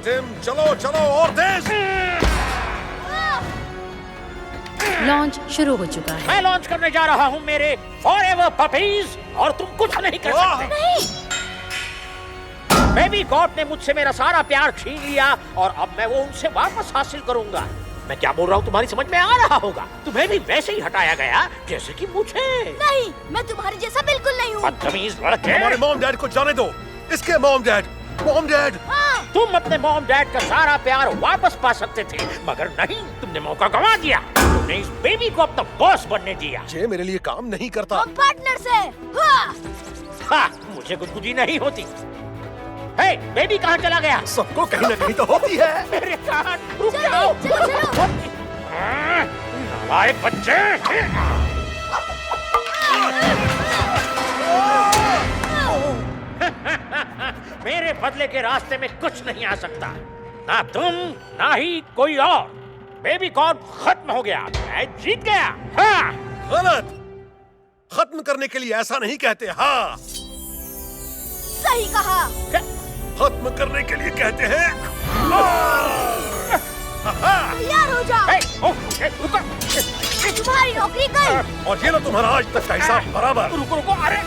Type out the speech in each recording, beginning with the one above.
Tim, चलो चलो और तेज। लॉन्च शुरू हो चुका है। मैं लॉन्च करने जा रहा हूँ मेरे फॉरएवर पपीज और तुम कुछ नहीं कर सकते। नहीं। बेबी गॉड ने मुझसे मेरा सारा प्यार छीन लिया और अब मैं वो उनसे वापस हासिल करूंगा। मैं क्या बोल रहा हूँ तुम्हारी समझ में आ रहा होगा। तुम्हें भी वैसे ही हटाया गया जैसे कि मुझे। नहीं, मैं तुम्हारे जैसा बिल्कुल नहीं हूँ। बदतमीज लड़के। हमारे मॉम डैड को जाने दो। इसके मॉम डैड। तुम अपने मॉम डैड का सारा प्यार वापस पा सकते थे, मगर नहीं, तुमने मौका गंवा दिया। तुमने इस बेबी को अपना बॉस बनने दिया। ये मेरे लिए काम नहीं करता। हम पार्टनर्स हैं। हाँ, मुझे गुदगुदी नहीं होती। हे, बेबी कहाँ चला गया? सबको कहीं ना कहीं तो होती है। मेरे कान, रुक चलो, जाओ। चलो। नालायक बच्चे। मेरे बदले के रास्ते में कुछ नहीं आ सकता, ना तुम ना ही कोई और। बेबी कॉर्न खत्म हो गया, मैं जीत गया। हाँ। गलत। खत्म करने के लिए ऐसा नहीं कहते। हाँ, सही कहा। खत्म करने के लिए कहते हैं। तैयार हो जाओ। रुको। तुम्हारी नौकरी गई। और ये लो तुम्हारा आज तक का हिसाब बराबर। रुको रुको, अरे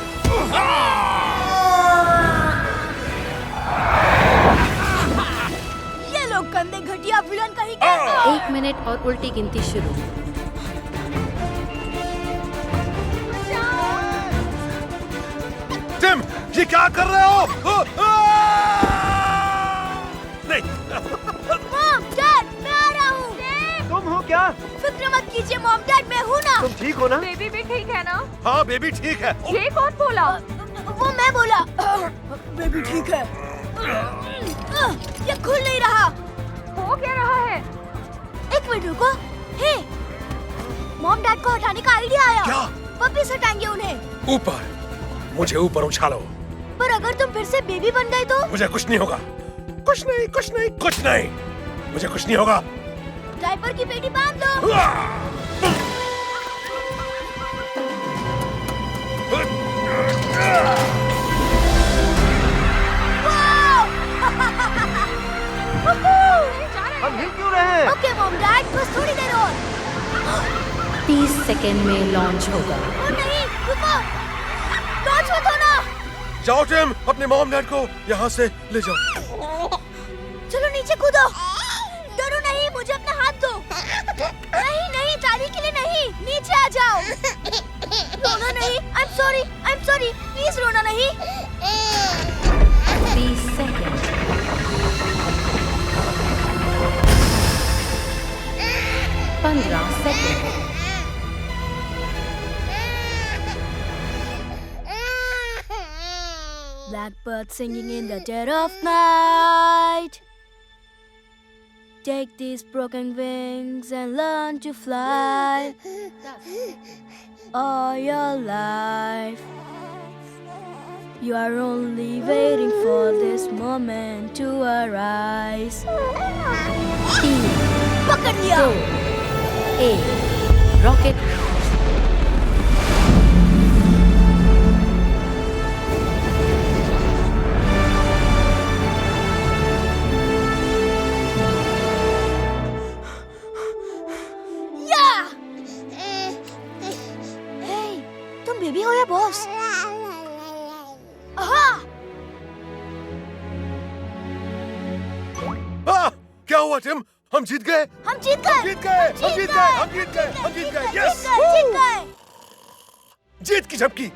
ये लोग गंदे घटिया विलन कहीं के। 1 मिनट और उल्टी गिनती शुरू। टिम, ये क्या कर रहे हो? नहीं। मॉम डैड, मैं आ रहा हूँ। तुम हो क्या? फिक्र मत कीजिए मॉम डैड, मैं हूँ ना। तुम ठीक हो ना? बेबी भी ठीक है ना? हाँ, बेबी ठीक है। ये कौन बोला? वो मैं बोला। बेबी ठीक है। ये खुल नहीं रहा। हो क्या रहा है? एक मिनट रुको। हे, मॉम डैड को हटाने का आइडिया आया। क्या? वापिस हटाएंगे उन्हें। ऊपर, मुझे ऊपर उछालो। पर अगर तुम फिर से बेबी बन गए तो? मुझे कुछ नहीं होगा। कुछ नहीं, कुछ नहीं, कुछ नहीं। मुझे कुछ नहीं होगा। डायपर की पेटी बांध लो। हम हिल क्यों रहे हैं? ओके मॉम डैड, बस थोड़ी देर और। 30 सेकेंड में लॉन्च होगा। ओ नहीं, रुको। लॉन्च मत होना। जाओ टिम, अपने मॉम डैड को यहाँ से ले जाओ। चलो नीचे कूदो। डरो नहीं, मुझे अपना हाथ दो। नहीं नहीं, ताली के लिए नहीं, नीचे आ जाओ। रोना नहीं। I'm sorry, प्लीज रोना नहीं। 30 second. 15 second. Blackbird singing in the dead of night. Take these broken wings and learn to fly all your life. You are only waiting for this moment to arise. 3, पकड़ लिया। 2, 1 rocket. या! हे, तुम baby हो या boss? क्या हुआ Tim? हम जीत गए। हम जीत गए। हम जीत गए। हम जीत गए। हम जीत गए। हम जीत गए। यस। जीत गए। जीत की झपकी।